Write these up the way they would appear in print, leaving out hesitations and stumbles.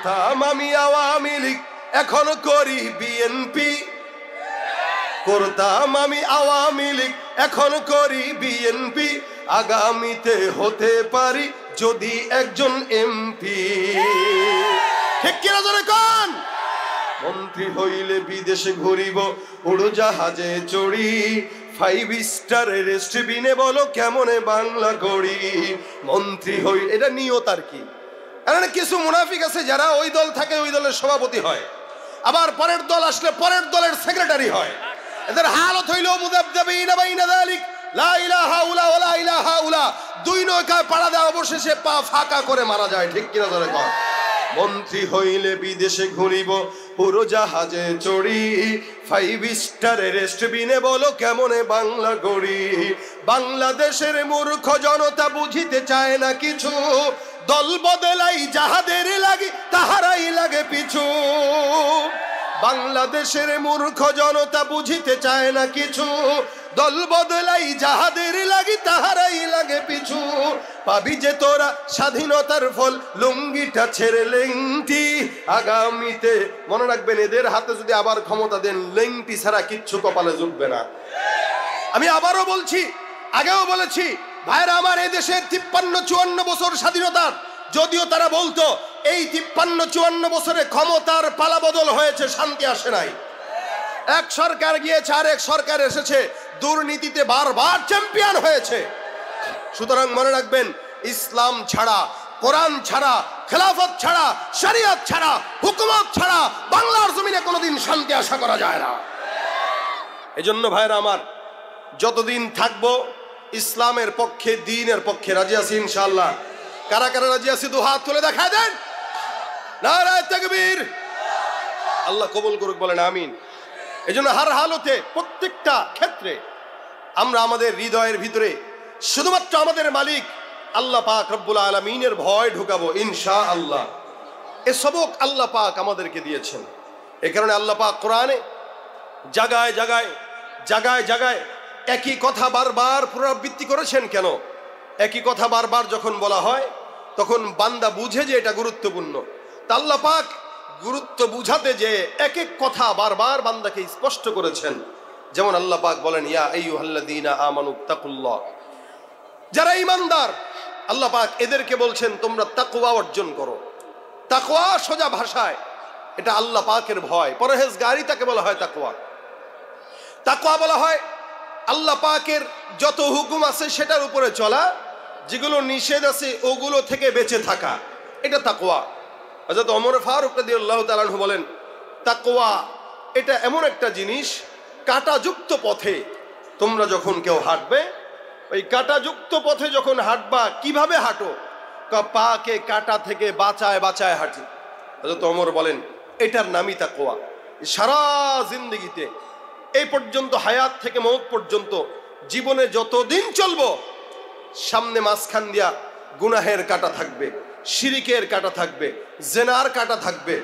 করতাম আমি আওয়ামী লীগ, এখন করি বিএনপি। করতাম আমি আওয়ামী লীগ, এখন করি বিএনপি। আগামীতে হতে পারি যদি একজন এমপি। ঠিক কিনা জোরে কোন? মন্ত্রী হইলে বিদেশে ঘুরিব, উড়োজাহাজে চড়ি, 5 স্টার রেস্টুরেন্টে বলো কেমনে বাংলা গড়ি। মন্ত্রী হই, এটা নিয়ত আর কি। কারণ কিছু মুনাফিক আছে যারা ওই দল থাকে ওই দলের সভাপতি হয়, আবার পরের দল আসলে পরের দলের সেক্রেটারি হয়। এদের হালত হইল মুযাবযাবিনা বাইনা যালিক, লা ইলাহা উলা ওয়া লা ইলাহা উলা। দুই নৌকায় পাড়া দেওয়া অবশেষে পা ফাঁকা করে মারা যায়। ঠিক কিনা জোরে কর? মন্ত্রী হইলে বিদেশে ঘুরিব, উড়োজাহাজে চড়ি, 5 স্টার রেস্টুরেন্টে বলো কেমনে বাংলা গড়ি। বাংলাদেশের মূর্খ জনতা বুঝিতে চায় না কিছু, দল বদলাই যাহাদের লাগি তাহারাই লাগে পিছু। বাংলাদেশের মূর্খ জনতা বুঝিতে চায় না কিছু, দল বদলাই যাহাদের লাগি তাহারাই লাগে পিছু। পাবি যে তোরা স্বাধীনতার ফল, লুঙ্গিটা ছেড়ে লেংটি। আগামীতে মনে রাখবেন, এদের হাতে যদি আবার ক্ষমতা দেন, লেংটি ছাড়া কিচ্ছু কপালে জুটবে না। আমি আবারও বলছি, আগেও বলেছি, ভাইরা আমার, এই দেশের 53-54 বছর স্বাধীনতার, যদিও তারা বলতো এই 53-54 বছরে ক্ষমতার পালাবদল হয়েছে, শান্তি আসে নাই। এক সরকার গিয়েছে আর এক সরকার এসেছে, দুর্নীতিতে বারবার চ্যাম্পিয়ন হয়েছে। সুতরাং মনে রাখবেন, ইসলাম ছাড়া, কোরআন ছাড়া, খেলাফত ছাড়া, শরিয়ত ছাড়া, হুকুমত ছাড়া বাংলার জমিনে কোনোদিন শান্তি আশা করা যায় না। এজন্য ভাইরা আমার, যতদিন থাকবো ইসলামের পক্ষে, দ্বীনের পক্ষে রাজি আছি ইনশাআল্লাহ। কারা কারা রাজি আছি দু হাত তুলে দেখায় দেন। নারায়ে তাকবীর। আল্লাহ কবুল করুক, বলেন আমিন। এজন্য হার হালতে, প্রত্যেকটা ক্ষেত্রে আমরা আমাদের হৃদয়ের ভিতরে শুধুমাত্র আমাদের মালিক আল্লাহ পাক রব্বুল আলামিনের ভয় ঢুকাবো ইনশাআল্লাহ। এ সবক আল্লাহ পাক আমাদেরকে দিয়েছেন। এই কারণে আল্লাহ পাক কোরআনে জায়গায় জায়গায় জায়গায় জায়গায় একই কথা বারবার পুনরাবৃত্তি করেছেন। কেন? একই কথা বারবার যখন বলা হয় তখন বান্দা বুঝে যে এটা গুরুত্বপূর্ণ। তা আল্লাহ পাক গুরুত্ব বুঝাতে যে এক এক কথা বারবার বান্দাকে স্পষ্ট করেছেন। যেমন আল্লাহ পাক বলেন, ইয়া আইয়ুহাল্লাযীনা আমানুত্তাকুল্লাহ, যারা ঈমানদার, আল্লাহ পাক এদেরকে বলছেন তোমরা তাকওয়া অর্জন করো। তাকওয়া সোজা ভাষায় এটা আল্লাহ পাকের ভয়, পরহেজগারি, তাকে বলা হয় তাকওয়া। তাকওয়া বলা হয় আল্লাহ পাকের যত হুকুম আছে সেটার উপরে চলা, যেগুলো নিষেধ আছে ওগুলো থেকে বেঁচে থাকা, এটা তাকওয়া। হযরত ওমর ফারুক রাদিয়াল্লাহু তাআলা আনহু বলেন, তাকওয়া এটা এমন একটা জিনিস, কাঁটাযুক্ত পথে তোমরা যখন কেউ হাঁটবে, ওই কাঁটাযুক্ত পথে যখন হাঁটবা কিভাবে হাঁটো? পাকে কাঁটা থেকে বাঁচায় বাঁচায় হাঁটি। হযরত ওমর বলেন, এটার নামই তাকওয়া। সারা জিন্দেগিতে এই পর্যন্ত, হায়াত থেকে মওত পর্যন্ত, জীবনে যতদিন চলবো, সামনে মাঝখান দিয়া গুনাহের কাঁটা থাকবে, শিরিকের কাঁটা থাকবে, জেনার কাঁটা থাকবে।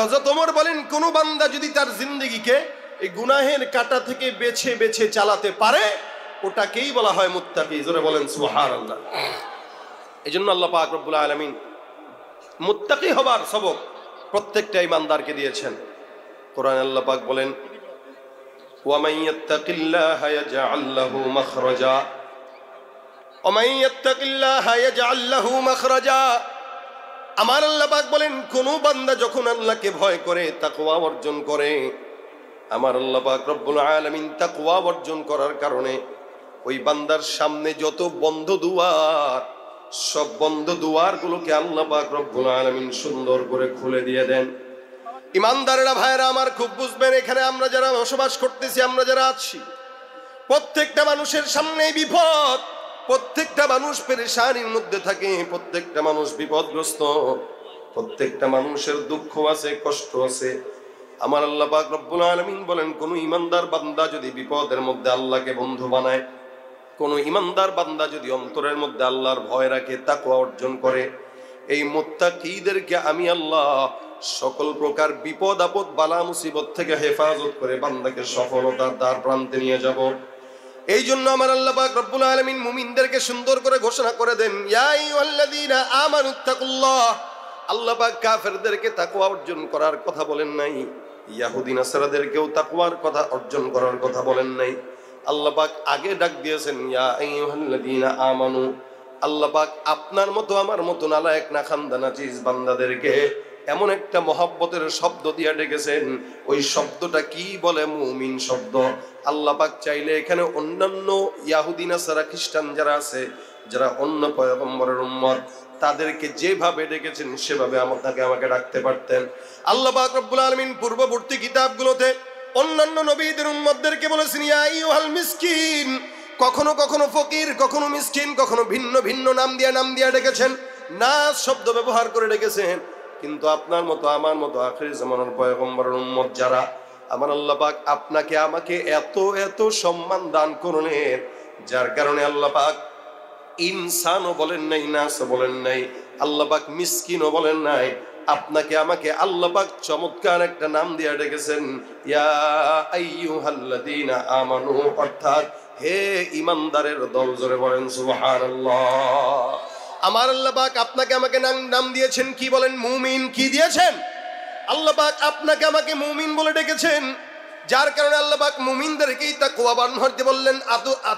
হযরত ওমর বলেন, কোন বান্দা যদি তার জিন্দেগিকে এই গুনাহের কাঁটা থেকে বেছে বেছে চালাতে পারে, ওটাকেই বলা হয় মুত্তাকি। জোরে বলেন সুবহানাল্লাহ। এই জন্য আল্লাহ পাক রব্বুল আলামিন মুত্তাকি হবার সবক প্রত্যেকটা ঈমানদারকে দিয়েছেন। কোরআনে আল্লাহ পাক বলেন, ওয়ামান ইয়াত্তাকিল্লাহা ইয়াজআল লাহু মাখরাজা, ওয়ামান ইয়াত্তাকিল্লাহা ইয়াজআল লাহু মাখরাজা। আমার আল্লাহ পাক বলেন, কোন বান্দা যখন আল্লাহকে ভয় করে, তাকওয়া অর্জন করে, আমার আল্লাহ পাক রব্বুল আলামিন তাকওয়া অর্জন করার কারণে ওই বান্দার সামনে যত বন্ধ দুয়ার, সব বন্ধ দুয়ারগুলোকে আল্লাহ পাক রব্বুল আলামিন সুন্দর করে খুলে দিয়ে দেন। ইমানদারেরা ভাইরা আমার, খুব বুঝবেন, এখানে আমরা যারা বসবাস করতেছি, আমরা যারা আছি, প্রত্যেকটা মানুষের সামনে বিপদ, প্রত্যেকটা মানুষ পেরেশানির মধ্যে থাকে, প্রত্যেকটা মানুষ বিপদগ্রস্ত, প্রত্যেকটা মানুষের দুঃখ আছে, কষ্ট আছে। আমার আল্লাহ পাক রব্বুল আলামিন বলেন, কোন ঈমানদার বান্দা যদি বিপদের মধ্যে আল্লাহকে বন্ধু বানায়, কোন ঈমানদার বান্দা যদি অন্তরের মধ্যে আল্লাহর ভয় রাখে, তাকওয়া অর্জন করে, এই মুত্তাকীদেরকে আমি আল্লাহ সকল প্রকার বিপদ আপদ বালা মুসিবত থেকে হেফাজত করে বান্দাকে সফলতার দ্বার প্রান্তে নিয়ে যাব। এই জন্য আমার আল্লাহ পাক রব্বুল আলামিন মুমিনদেরকে সুন্দর করে ঘোষণা করে দেন, ইয়া আইয়ুহাল্লাযীনা আমানুত্তাকুল্লাহ, আল্লাহ পাক কাফেরদেরকে তাকওয়া অর্জন করার কথা বলেন নাই, ইহুদি নাসারাদেরকেও তাকওয়ার কথা অর্জন করার কথা বলেন নাই। আল্লাহ পাক আগে ডাক দিয়েছেন ইয়া আইয়ুহাল্লাযীনা আমানু। আল্লাহ পাক আপনার মতো আমার মতো নালায়েক না খানদানা চিজ বান্দাদেরকে এমন একটা মহব্বতের শব্দ দিয়ে ডেকেছেন, ওই শব্দটা কি বলে? মুমিন শব্দ। আল্লাহ পাক চাইলে এখানে অন্যান্য ইহুদি নাসারা খ্রিস্টান যারা আছে, যারা অন্য পয়গম্বরের উম্মত, তাদেরকে যেভাবে ডেকেছেন সেভাবে আমাকে ডাকতে পারতেন। আল্লাহ পাক রব্বুল আলামিন পূর্ববর্তী কিতাবগুলোতে অন্যান্য নবীদের উম্মতদেরকে বলেছেন ইয়া আইয়ুহাল মিসকিন। কখনো কখনো ফকির, কখনো মিসকিন, কখনো ভিন্ন ভিন্ন নাম দিয়ে ডেকেছেন, নাস শব্দ ব্যবহার করে ডেকেছেন। কিন্তু আপনার মতো আমার মতো আখির জামানার পয়গম্বরের উম্মত যারা, আমার আল্লাহ পাক আপনাকে আমাকে এত এত সম্মান দান করলেন, যার কারণে আল্লাহ পাক ইনসানও বলেন নাই, নাসও বলেন নাই, আল্লাহ পাক মিসকিনও বলেন নাই। আপনাকে আমাকে আল্লাহ পাক চমৎকার একটা নাম দিয়ে ডেকেছেন ইয়া আইয়ুহাল্লাযীনা আমানু, অর্থাৎ হে ঈমানদারের দল। জোরে বলেন সুবহানাল্লাহ। আমার আল্লাহ পাক আপনাকে আমাকে নাম দিয়েছেন কি বলেন? মুমিন। কি দিয়েছেন? আল্লাহ পাক আপনাকে আমাকে মুমিন বলে ডেকেছেন, যার কারণে আল্লাহ পাক মুমিনদেরকেই তাকওয়াবান হইতে বললেন,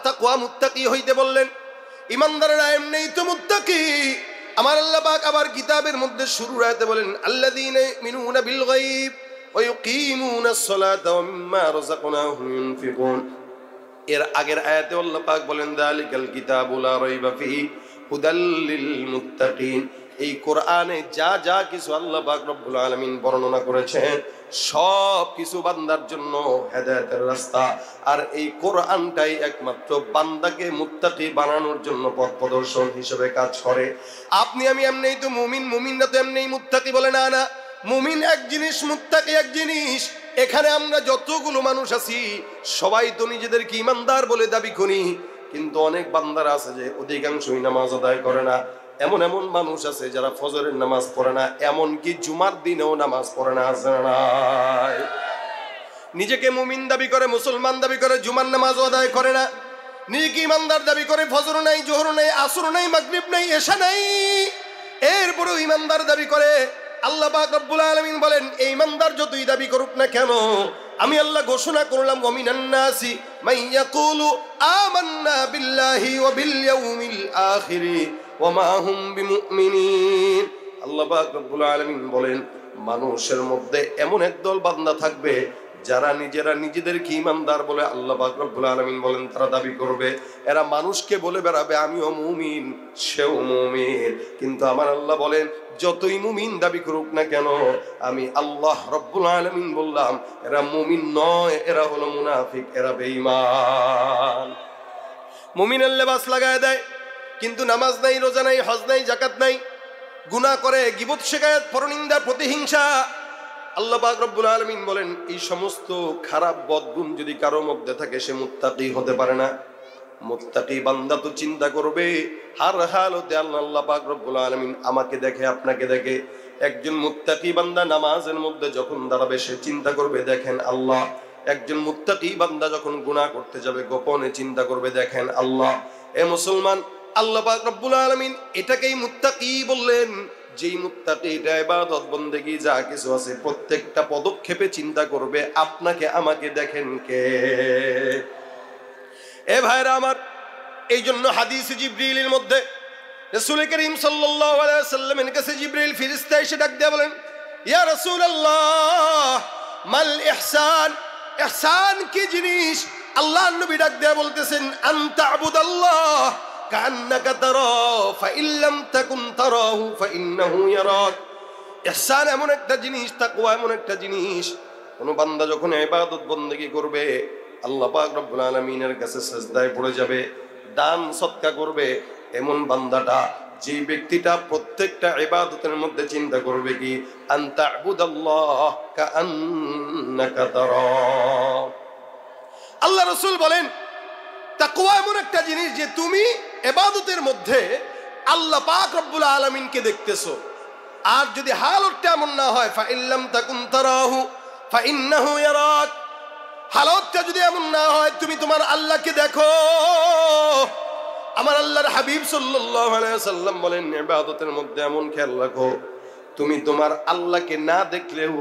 তাকওয়া মুত্তাকি হইতে বললেন। ঈমানদারেরা এমনিই তো মুত্তাকি। আমার আল্লাহ পাক আবার কিতাবের মধ্যে শুরুর আয়াতে বলেন আল্লাযীনা ইউমিনুনা বিল গায়ব ওয়া ইউকিমুনাস সালাতা ওয়া মিম্মা রাযাকনাহুম ইউনফিকুন। এর আগের আয়াতে আল্লাহ পাক বলেন যালিকাল কিতাবু লা রাইবা ফিহি হুদাল লিল মুত্তাকিন। এই কোরআনে যা যা কিছু আল্লাহ পাক রব্বুল আলামিন বর্ণনা করেছেন সব কিছু বান্দার জন্য হেদায়েতের রাস্তা। আর এই কোরআনটাই একমাত্র বান্দাকে মুত্তাকি বানানোর জন্য পথ প্রদর্শন হিসেবে কাজ করে। আপনি আমি এমনিই তো মুমিন, মুমিনরা তো এমনিই মুত্তাকি বলে না। না, মুমিন এক জিনিস, মুত্তাকি এক জিনিস। এখানে আমরা যতগুলো মানুষ আছি সবাই তো নিজেদেরকে ঈমানদার বলে দাবি করি, কিন্তু অনেক বান্দারা আছে যে অধিকাংশই নামাজ আদায় করে না। এমন এমন মানুষ আছে যারা ফজরের নামাজ পড়ে না, এমনকি জুমার দিনেও নামাজ পড়ে না। আছে না? নিজেকে মুমিন দাবি করে, মুসলমান দাবি করে, জুমার নামাজও আদায় করে না। নিজেকে ঈমানদার দাবি করে, ফজর নাই, জোহর নাই, আসর নাই, মাগরিব নাই, এশা নাই, এরপরেও ঈমানদার দাবি করে। আল্লাহ পাক রব্বুল আলামিন বলেন এই ঈমানদার যতই দাবি করুক না কেন, আমি আল্লাহ ঘোষণা করলাম ওয়া মিনান নাসি মান ইয়াকুলু আমান্না বিল্লাহি ওয়া বিল ইয়াউমিল আখির ওয়া মা হুম বিমুমিনিন। আল্লাহ পাক রব্বুল আলামিন বলেন মানুষের মধ্যে এমন একদল বান্দা থাকবে যারা নিজেরা নিজেদেরকে ঈমানদার বলে আল্লাহ পাক রব্বুল আলামিন বলেন তারা দাবি করবে। এরা মানুষকে বলে বেড়াবে আমিও মুমিন, সেও মুমিন, কিন্তু আমার আল্লাহ বলেন যতই মুমিন দাবি করুক না কেন, আমি আল্লাহ রব্বুল আলামিন বললাম এরা মুমিন নয়, এরা হলো মুনাফিক, এরা বেঈমান। মুমিনের লেবাস লাগায় দেয়, কিন্তু নামাজ নাই, রোজা নাই, হজ নাই, যাকাত নাই, গুনাহ করে, গীবত, শিকায়াত, পরনিন্দা, প্রতিহিংসা। আল্লাহ পাক রব্বুল আলামিন বলেন এই সমস্ত খারাপ বদগুণ যদি কারো মধ্যে থাকে সে মুত্তাকি হতে পারে না। মুত্তাকি বান্দা তো চিন্তা করবে হার হালতে আল্লাহ পাক রব্বুল আলামিন আমাকে দেখে, আপনাকে দেখে। একজন মুত্তাকি বান্দা নামাজের মধ্যে যখন দাঁড়াবে সে চিন্তা করবে দেখেন আল্লাহ। একজন মুত্তাকি বান্দা যখন গুনাহ করতে যাবে গোপনে চিন্তা করবে দেখেন আল্লাহ। এ মুসলমান, আল্লাহ পাক রব্বুল আলামিন এটাকেই মুত্তাকি বললেন। যেই মুত্তাকি এটা ইবাদত বন্দেগী যা কিছু আছে প্রত্যেকটা পদক্ষেপে চিন্তা করবে আপনাকে আমাকে দেখেন কে। এ ভাইরা আমার, এই জন্য হাদিসে জিবরিলের মধ্যে রাসূল করিম সাল্লাল্লাহু আলাইহি ওয়াসাল্লামের কাছে জিবরিল ফেরেশতা এসে ডাক দিয়ে বলেন ইয়া রাসূলুল্লাহ মাল ইহসান। ইহসান কি জিনিস? আল্লাহর নবী ডাক দিয়ে বলতেছেন আনতা আবুদাল্লাহ কান্নাকা তারা ফাইন লাম তাকুন তারাহু ফাইন্নাহু ইয়ারাক। ইহসান এমন একটা জিনিস, তাকওয়া এমন একটা জিনিস, কোন বান্দা যখন ইবাদত বন্দেগী করবে আল্লাহ পাক রব্বুল আলামিনের কাছে সিজদায় পড়ে যাবে, দান সদকা করবে, এমন বান্দাটা, যে ব্যক্তিটা প্রত্যেকটা ইবাদতের মধ্যে চিন্তা করবে কি আনতা আবুদাল্লাহ কাআন্নাকা তারা। আল্লাহ রাসূল বলেন তাকওয়া এমন একটা জিনিস যে তুমি ইবাদতের মধ্যে আল্লাহ পাক রব্বুল আলামিনকে দেখতেছো। আর যদি হালতটা এমন না হয় ফাইল্লাম তাকুন তারাহু ফাইন্নাহু ইয়ারাক, হালতটা যদি এমন না হয় তুমি তোমার আল্লাহকে দেখো। আমার আল্লাহর হাবিব সাল্লাল্লাহু আলাইহি ওয়াসাল্লাম বলেন ইবাদতের মধ্যে এমন খেয়াল রাখো তুমি তোমার আল্লাহকে না দেখলেও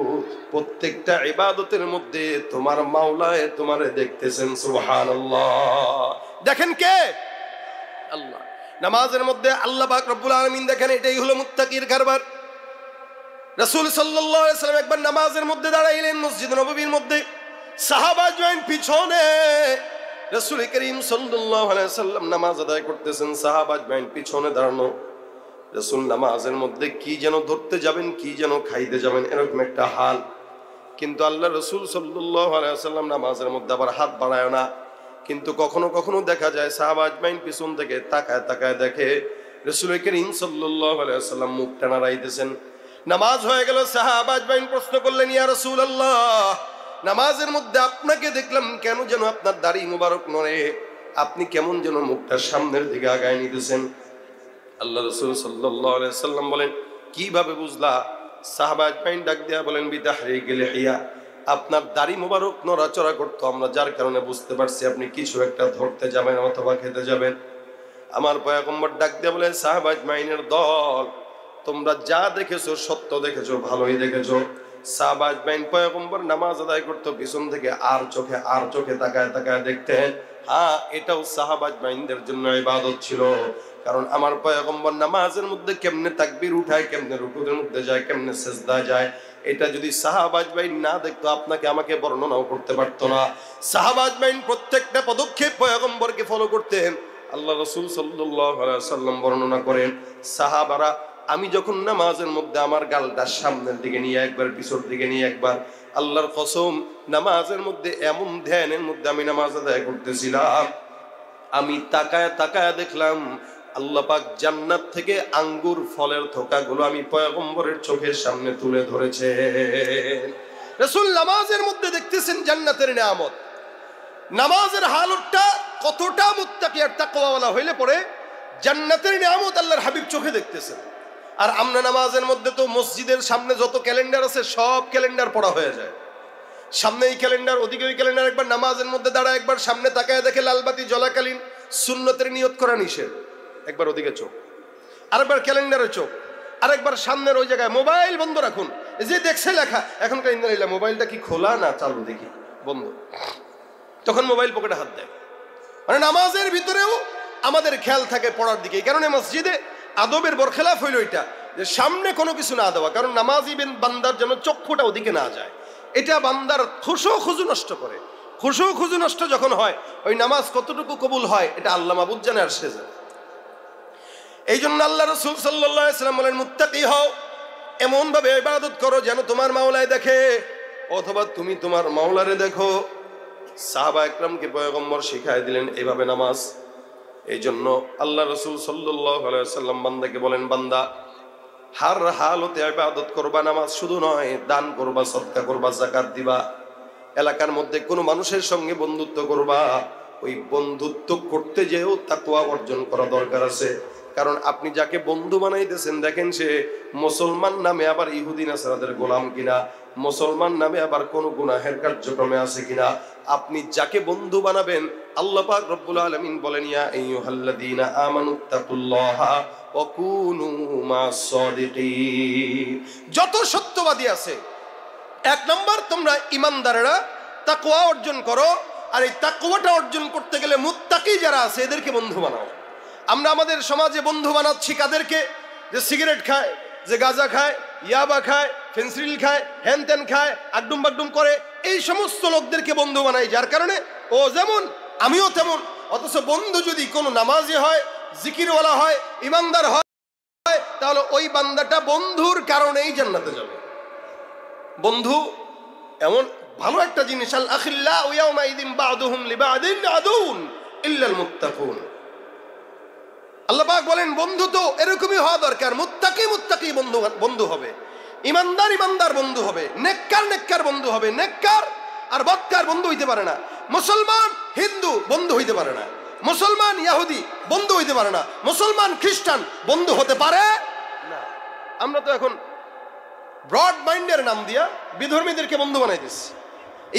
প্রত্যেকটা ইবাদতের মধ্যে তোমার মাওলায় তোমারে দেখতেছেন। সুবহানাল্লাহ। দেখেন কে? আল্লাহ। নামাজের মধ্যে আল্লাহ পাক রব্বুল আলামিন দেখেন, এটাই হলো মুত্তাকির কারবার। রাসূল সাল্লাল্লাহু আলাইহি ওয়াসাল্লাম একবার নামাজের মধ্যে দাঁড়াইলেন মসজিদ নববীর মধ্যে, সাহাবা জয়েন পিছনে, রাসূল করিম সাল্লাল্লাহু আলাইহি ওয়াসাল্লাম নামাজ আদায় করতেছেন, সাহাবা জয়েন পিছনে দাঁড়ানো। রাসূল নামাজের মধ্যে কি যেন ধরতে যাবেন, কি যেন খাইতে যাবেন, এরকম একটা হাল। কিন্তু আল্লাহ রাসূল সাল্লাল্লাহু আলাইহি ওয়াসাল্লাম নামাজের মধ্যে আবার হাত বাড়ায় না। কিন্তু কখনো কখনো দেখা যায় সাহাবা আজমাইন পিছন থেকে তাকায় তাকায় দেখে রাসূল করিম সাল্লাল্লাহু আলাইহি ওয়াসাল্লাম মুখটা নাড়াইতেছেন। নামাজ হয়ে গেল, সাহাবা আজমাইন প্রশ্ন করলেন, ইয়া রাসূলুল্লাহ, নামাজের মধ্যে আপনাকে দেখলাম কেন যেন আপনার দাড়ি মুবারক নড়ে, আপনি কেমন যেন মুখটা সামনের দিকে আগায় নিতেছেন। আল্লাহ রাসূল সাল্লাল্লাহু আলাইহি ওয়াসাল্লাম বলেন, কিভাবে বুঝলা? সাহাবা আজমাইন ডাক দেয়া বলেন, বিতাহরিকিল লিহিয়া, আপনার দাড়ি মোবারক নড়াচড়া করতো, আমরা যার কারণে বুঝতে পারছি আপনি কিছু একটা ধরতে যাবেন অথবা খেতে যাবেন। আমার পয়গম্বর ডাক দিয়ে বলেন, সাহাবা আজমাইনের দল, তোমরা যা দেখেছো সত্য দেখেছো, ভালোই দেখেছো। সাহাবা আজমাইন পয়গম্বর নামাজ আদায় করতো, পিছন থেকে আর চোখে তাকায় তাকায় দেখতেন। হ্যাঁ, এটাও সাহাবা আজমাইনদের জন্য ইবাদত ছিল। কারণ আমার পয়গম্বর নামাজের মধ্যে কেমনে তাকবীর উঠায়, কেমনে রুকুর মধ্যে যায়, কেমনে সিজদায় যায়, এটা যদি সাহাবা আজমাইন না দেখতো আপনাকে আমাকে বর্ণনাও করতে পারতো না। সাহাবা আজমাইন প্রত্যেকটা পদক্ষেপ পয়গম্বরকে ফলো করতেন। আল্লাহ রাসূল সাল্লাল্লাহু আলাইহি ওয়াসাল্লাম বর্ণনা করেন, সাহাবারা আমি যখন নামাজের মধ্যে আমার গালটা সামনের দিকে নিয়ে একবার, পিছর দিকে নিয়ে একবার, আল্লাহর কসম নামাজের মধ্যে এমন ধ্যানের মধ্যে আমি নামাজ আদায় করতেছিলাম, আমি তাকায় তাকায় দেখলাম আল্লাহ পাক জান্নাত থেকে আঙ্গুর ফলের থোকাগুলো আমি পয়গম্বরের চোখের সামনে তুলে ধরেছে। রাসূল নামাজের মধ্যে দেখতেছেন জান্নাতের নিয়ামত। নামাজের হালতটা কতটা মুত্তাকি আর তাকওয়াওয়ালা হইলে পরে জান্নাতের নিয়ামত আল্লাহর হাবিব চোখে দেখতেছেন। আর আমরা নামাজের মধ্যে তো মসজিদের সামনে যত ক্যালেন্ডার আছে সব ক্যালেন্ডার পড়া হয়ে যায়। সামনে এই ক্যালেন্ডার, ওদিকে ওই ক্যালেন্ডার, একবার নামাজের মধ্যে দাঁড়া, একবার সামনে তাকায় দেখে লালবাতি জ্বলাকালীন সুন্নতের নিয়ত করা নিষেধ, একবার ওদিকে চোখ, আরেকবার ক্যালেন্ডারে চোখ, আরেকবার সামনের ওই জায়গায় মোবাইল বন্ধ রাখুন, যে দেখছে লেখা এখনকার ইন্দ্রাইলা মোবাইলটা কি খোলা না চালু, দেখি বন্ধ, তখন মোবাইল পকেটে হাত দেয়। মানে নামাজের ভিতরেও আমাদের খেয়াল থাকে পড়ার দিকে। এই কারণে মসজিদে আদবের বরখেলাফ হইল এটা, যে সামনে কোনো কিছু না দেওয়া, কারণ নামাজি বান্দার যেন চক্ষুটা ওদিকে না যায়, এটা বান্দার খুশু নষ্ট করে। খুশু নষ্ট যখন হয় ওই নামাজ কতটুকু কবুল হয় এটা আল্লাহ মাবুদ জানে আর সে জানে। এই জন্য আল্লাহ রাসূল সাল্লাল্লাহু আলাইহি ওয়াসাল্লাম বলেন, মুত্তাকি হও, এমন ভাবে ইবাদত করো যেন তোমার মাওলায় দেখে অথবা তুমি তোমার মাওলারে দেখো। সাহাবা একরামকে পয়গম্বর শিখাই দিলেন এইভাবে নামাজ। এই জন্য আল্লাহ রাসূল সাল্লাল্লাহু আলাইহি ওয়াসাল্লাম বান্দাকে বলেন, বান্দা হার হালতে ইবাদত করবা, নামাজ শুধু নয়, দান করবা, সদকা করবা, যাকাত দিবা, এলাকার মধ্যে কোনো মানুষের সঙ্গে বন্ধুত্ব করবা। ওই বন্ধুত্ব করতে যেও তাকওয়া অর্জন করা দরকার আছে। কারণ আপনি যাকে বন্ধু বানাইতেছেন দেখেন সে মুসলমান নামে আবার ইহুদি নাসারাদের গোলাম কিনা, মুসলমান নামে আবার কোন গুনাহের কার্যক্রমে আছে কিনা। আপনি যাকে বন্ধু বানাবেন আল্লাহ পাক রব্বুল আলামিন বলেন, ইয়া আইয়ুহাল্লাযীনা আমানুত্তাকুল্লাহা ওয়া কুনু মাস সাদিকিন। যত সত্যবাদী আছে, এক নম্বর তোমরা ইমানদারেরা তাকওয়া অর্জন করো। আর এই তাকওয়াটা অর্জন করতে গেলে মুত্তাকি যারা আছে এদেরকে বন্ধু বানাও। আমরা আমাদের সমাজে বন্ধু বানাচ্ছি কাদেরকে? যে সিগারেট খায়, যে গাঁজা খায়, ইয়াবা খায়, ফেন্সিডিল খায়, হ্যান ত্যান খায়, আগডুম বাগডুম করে, এই সমস্ত লোকদেরকে বন্ধু বানাই, যার কারণে ও যেমন আমিও তেমন। অথচ বন্ধু যদি কোনো নামাজি হয়, জিকিরওয়ালা হয়, ইমানদার হয়, তাহলে ওই বান্দাটা বন্ধুর কারণেই জান্নাতে যাবে। বন্ধু এমন ভালো একটা জিনিস, আল আখিল্লাউ ইয়াউমাইযিন বা'দুহুম লিবা'দিন আদুউন ইল্লাল মুত্তাকুন। আল্লাহ পাক বলেন বন্ধু তো এরকমই হওয়া দরকার। মুত্তাকি বন্ধু হবে, ইমানদার বন্ধু হবে, নেককার বন্ধু হবে। নেককার আর বদকার বন্ধু হইতে পারে না। মুসলমান হিন্দু বন্ধু হইতে পারে না, মুসলমান ইহুদি বন্ধু হইতে পারে না, মুসলমান খ্রিস্টান বন্ধু হতে পারে না। আমরা তো এখন ব্রড মাইন্ডের নাম দিয়া বিধর্মীদেরকে বন্ধু বানাই দিচ্ছি,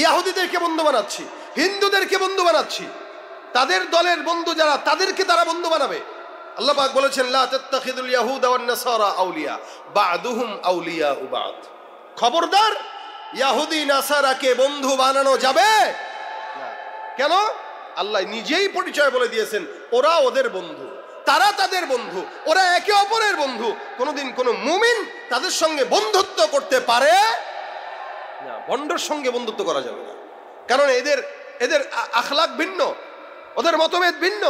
ইহুদিদেরকে বন্ধু বানাচ্ছি, হিন্দুদেরকে বন্ধু বানাচ্ছি। তাদের দলের বন্ধু যারা, তাদেরকে তারা বন্ধু বানাবে। আল্লাহ পাক বলেছেন লা তাত্তাখিদুল ইয়াহুদা ওয়ান নাসারা আউলিয়া বা'দুহুম আউলিয়াউ বা'দ। খবরদার, ইহুদি নাসারাকে বন্ধু বানানো যাবে না। কেন? আল্লাহ নিজেই পরিচয় বলে দিয়েছেন, ওরা ওদের বন্ধু, তারা তাদের বন্ধু, ওরা একে অপরের বন্ধু। কোনোদিন কোনো মুমিন তাদের সঙ্গে বন্ধুত্ব করতে পারে না, ভণ্ডর সঙ্গে বন্ধুত্ব করা যাবে না। কারণ এদের আখলাক ভিন্ন, ওদের মতভেদ ভিন্ন।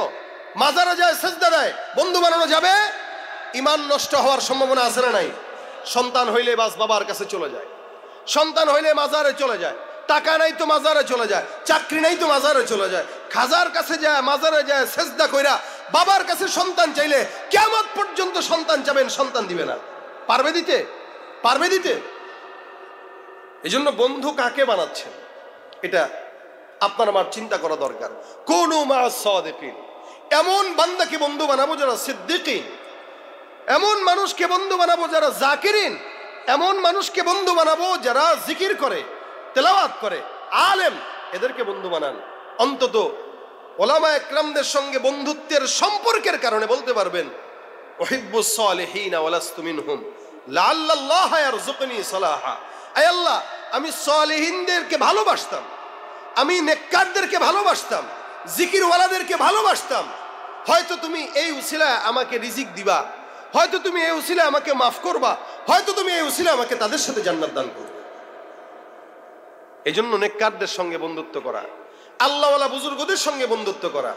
মাজারে যায়, সেজদা দেয়, বন্ধু বানানো যাবে? ঈমান নষ্ট হওয়ার সম্ভাবনা আছে না নাই? সন্তান হইলে বাস বাবার কাছে চলে যায়, সন্তান হইলে মাজারে চলে যায়, টাকা নাই তো মাজারে চলে যায়, চাকরি নাই তো মাজারে চলে যায়, খাজার কাছে যায়, মাজারে যায়, সেজদা কইরা বাবার কাছে সন্তান চাইলে কিয়ামত পর্যন্ত সন্তান চাবেন, সন্তান দিবে না। পারবে দিতে? পারবে দিতে? এজন্য বন্ধু কাকে বানাচ্ছেন এটা আপনার আমার চিন্তা করা দরকার। কুনু মা'আস সাদিকিন, এমন বান্দাকে বন্ধু বানাবো যারা সিদ্দিকিন, এমন মানুষকে বন্ধু বানাবো যারা জাকিরিন, এমন মানুষকে বন্ধু বানাবো যারা জিকির করে, তেলাওয়াত করে, আলেম, এদেরকে বন্ধু বানান। অন্তত ওলামা একরামদের সঙ্গে বন্ধুত্বের সম্পর্কের কারণে বলতে পারবেন উহিব্বুস সালিহিনা ওয়া লাস্তু মিনহুম লাআল্লাল্লাহা ইয়ারযুকুনি সালাহা। আয় আল্লাহ, আমি সালিহিনদেরকে ভালোবাসতাম, আমি নেককারদেরকে ভালোবাসতাম, জিকিরওয়ালাদেরকে ভালোবাসতাম। হয়তো তুমি এই উসিলায় আমাকে রিজিক দিবা, হয়তো তুমি এই উসিলায় আমাকে মাফ করবা, হয়তো তুমি এই উসিলায় আমাকে তাদের সাথে জান্নাত দান করবে। এই জন্য নেককারদের সঙ্গে বন্ধুত্ব করা, আল্লাহওয়ালা বুজুর্গদের সঙ্গে বন্ধুত্ব করা,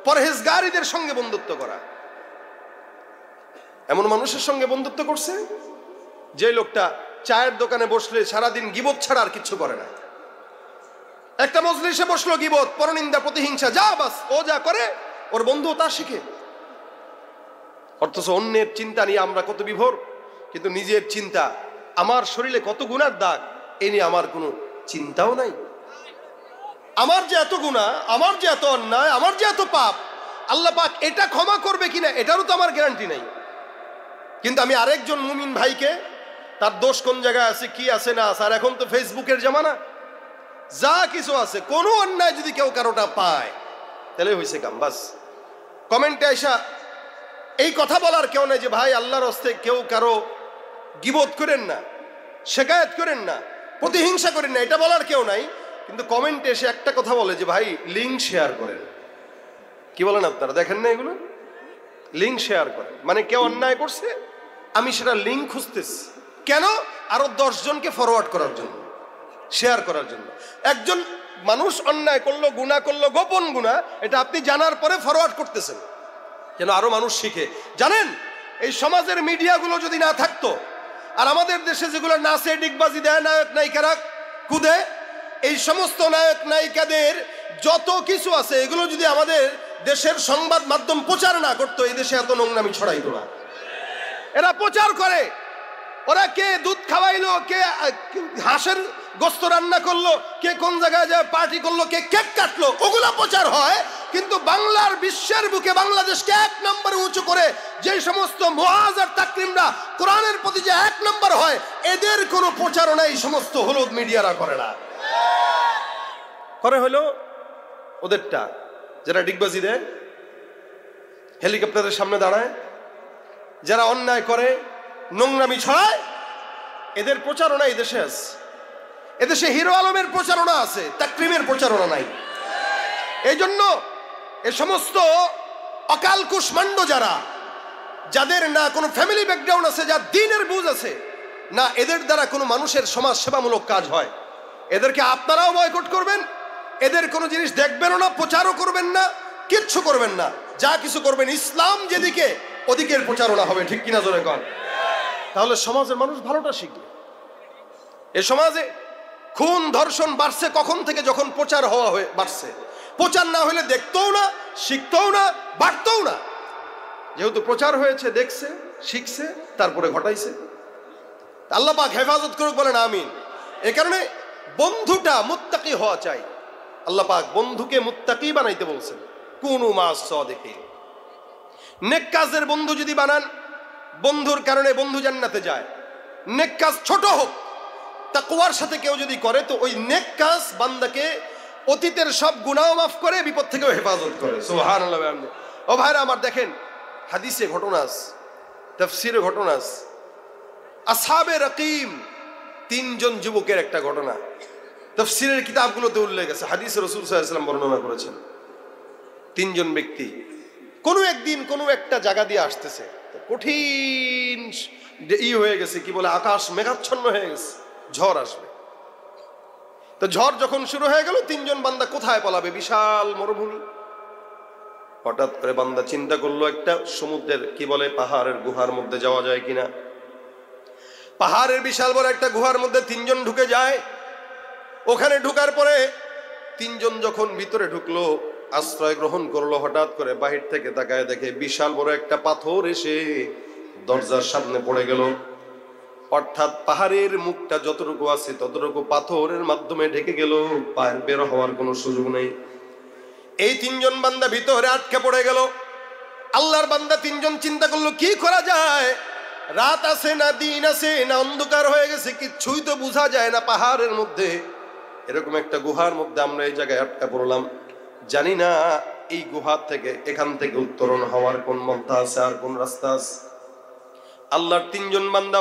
পরহেজগারীদের সঙ্গে বন্ধুত্ব করা। এমন মানুষের সঙ্গে বন্ধুত্ব করছে যে লোকটা চায়ের দোকানে বসলে সারাদিন গীবত ছাড়া আর কিছু করে না। একটা মজলিসে বসলো, গীবত, পরনিন্দা, প্রতিহিংসা, যা বাস ও যা করে ওর বন্ধু তা শিখে। অথচ অন্যের চিন্তা নিয়ে আমরা কত বিভোর, কিন্তু নিজের চিন্তা, আমার শরীরে কত গুনার দাগ, এ নিয়ে আমার কোনো চিন্তাও নাই। আমার যে এত গুনাহ, আমার যে এত অন্যায়, আমার যে এত পাপ, আল্লাহ পাক এটা ক্ষমা করবে কিনা এটারও তো আমার গ্যারান্টি নাই। কিন্তু আমি আরেকজন মুমিন ভাইকে, তার দোষ কোন জায়গায় আছে, কি আছে না আছে, আর এখন তো ফেসবুকের জামানা, যা কিছু আছে, কোনো অন্যায় যদি কেউ কারোটা পায় তাহলে হয়েছে কাম, বাস কমেন্টে আইসা এই কথা বলার কেউ নাই যে ভাই আল্লাহর হস্তে কেউ কারো গীবত করেন না, শেকায়েত করেন না, প্রতিহিংসা করেন না, এটা বলার কেউ নাই। কিন্তু কমেন্টে এসে একটা কথা বলে যে ভাই লিঙ্ক শেয়ার করেন। কি বলেন আপনারা? দেখেন না এগুলো? লিঙ্ক শেয়ার করেন মানে কেউ অন্যায় করছে, আমি সেটা লিঙ্ক খুঁজতেছি কেন? আরো 10 জনকে ফরওয়ার্ড করার জন্য, শেয়ার করার জন্য। একজন মানুষ অন্যায় করলো, গুনাহ করলো, গোপন গুনাহ, এটা আপনি জানার পরে ফরওয়ার্ড করতেছেন যেন আরো মানুষ শিখে। জানেন, এই সমাজের মিডিয়াগুলো যদি না থাকতো, আর আমাদের দেশে যেগুলো নাচে, ডিগবাজি দেয়, নায়ক নায়িকারা কুদে, এই সমস্ত নায়ক নায়িকাদের যত কিছু আছে এগুলো যদি আমাদের দেশের সংবাদ মাধ্যম প্রচার না করতো, এই দেশে এত নোংরামি ছড়াইতো না। এরা প্রচার করে, ওরা কে দুধ খাওয়াইলো, কে হাঁসের গোস্ত রান্না করলো, কে কোন জায়গায় যায় পার্টি করলো, কে কেক কাটলো, ওগুলা প্রচার হয়। কিন্তু বাংলার বিশ্বের বুকে বাংলাদেশকে 1 নম্বরে উঁচু করে যে সমস্ত মুআজ আর তাকরিমরা কোরআনের প্রতি যে 1 নম্বর হয়, এদের কোনো প্রচারণা এই সমস্ত হলুদ মিডিয়ারা করে না। করে হলো ওদেরটা, যারা ডিগবাজি দেয়, হেলিকপ্টারের সামনে দাঁড়ায়, যারা অন্যায় করে, নোংরামি ছড়ায়, এদের প্রচারণা এই দেশে আছে। এদেশে হিরো আলমের প্রচারণা আছে, তাকরিমের প্রচারণা নাই। এই জন্য এ সমস্ত অকাল কুষ্মাণ্ড যারা, যাদের না কোনো ফ্যামিলি ব্যাকগ্রাউন্ড আছে, যার দ্বীনের বুঝ আছে না, এদের দ্বারা কোনো মানুষের সমাজ সেবামূলক কাজ হয়, এদেরকে আপনারাও বয়কট করবেন, এদের কোনো জিনিস দেখবেনও না, প্রচারও করবেন না, কিচ্ছু করবেন না। যা কিছু করবেন ইসলাম যেদিকে, ওদিকের প্রচারণা হবে। ঠিক কিনা জোরে কন? তাহলে সমাজের মানুষ ভালোটা শিখবে। এ সমাজে খুন ধর্ষণ বাড়ছে কখন থেকে? যখন প্রচার হওয়া হয়ে বাড়ছে। প্রচার না হলে দেখতেও না, শিখতেও না, বাড়তেও না। যেহেতু প্রচার হয়েছে, দেখছে, শিখছে, তারপরে ঘটাইছে। আল্লাহ পাক হেফাজত করুক, বলেন আমিন। এ কারণে বন্ধুটা মুত্তাকি হওয়া চাই। আল্লাহ পাক বন্ধুকে মুত্তাকি বানাইতে বলছেন, কুনু মা'আস সাদিকিন। নেক কাজের বন্ধু যদি বানান, বন্ধুর কারণে বন্ধু জান্নাতে যায়। নেক কাজ ছোট হোক, তাকওয়ার সাথে কেউ যদি করে, তো ওই নেক কাজ বান্দাকে অতীতের সব গুনাহ মাফ করে, বিপদ থেকেও হেফাজত করে। সুবহানাল্লাহ। ও ভাইরা আমার, দেখেন হাদিসে ঘটনা আছে, তাফসিরে ঘটনা আছে। আসহাবে রাকিম 3 জন যুবকের একটা ঘটনা তাফসিরের কিতাবগুলোতে উল্লেখ আছে, হাদিসে রাসূল সাল্লাল্লাহু আলাইহি ওয়াসাল্লাম বর্ণনা করেছেন। 3 জন ব্যক্তি কোনো একদিন কোনো একটা জায়গা দিয়ে আসতেছে, কঠিন হয়ে গেছে, কি বলে, আকাশ মেঘাচ্ছন্ন হয়ে গেছে, ঝড় আসবে। তো ঝড় যখন শুরু হয়ে গেল, 3 জন বান্দা কোথায় পালাবে? বিশাল মরুভূমি। হঠাৎ করে বান্দা চিন্তা করলো একটা সমুদ্রের, কি বলে, পাহাড়ের গুহার মধ্যে যাওয়া যায় কিনা। পাহাড়ের বিশাল বড় একটা গুহার মধ্যে 3 জন ঢুকে যায়। ওখানে ঢুকার পরে 3 জন যখন ভিতরে ঢুকলো, আশ্রয় গ্রহণ করলো, হঠাৎ করে বাহির থেকে তাকায় দেখে বিশাল বড় একটা পাথর এসে দরজার সামনে পড়ে গেল। অর্থাৎ পাহাড়ের মুখটা যতটুকু আছে ততটুকু পাথরের মাধ্যমে ঢেকে গেল, বাইরে বের হওয়ার কোনো সুযোগ নেই। এই 3 জন বান্দা ভিতরে আটকে পড়ে গেল। আল্লাহর বান্দা 3 জন চিন্তা করলো কি করা যায়, রাত আছে না দিন আছে না অন্ধকার হয়ে গেছে, কিচ্ছুই তো বোঝা যায় না। পাহাড়ের মধ্যে এরকম একটা গুহার মধ্যে আমরা এই জায়গায় আটকা পড়লাম, জানি না এই গুহা থেকে, এখান থেকে উত্তরণ হওয়ার কোন পন্থা আছে আর কোন রাস্তা আছে। আল্লাহর 3 জন বান্দা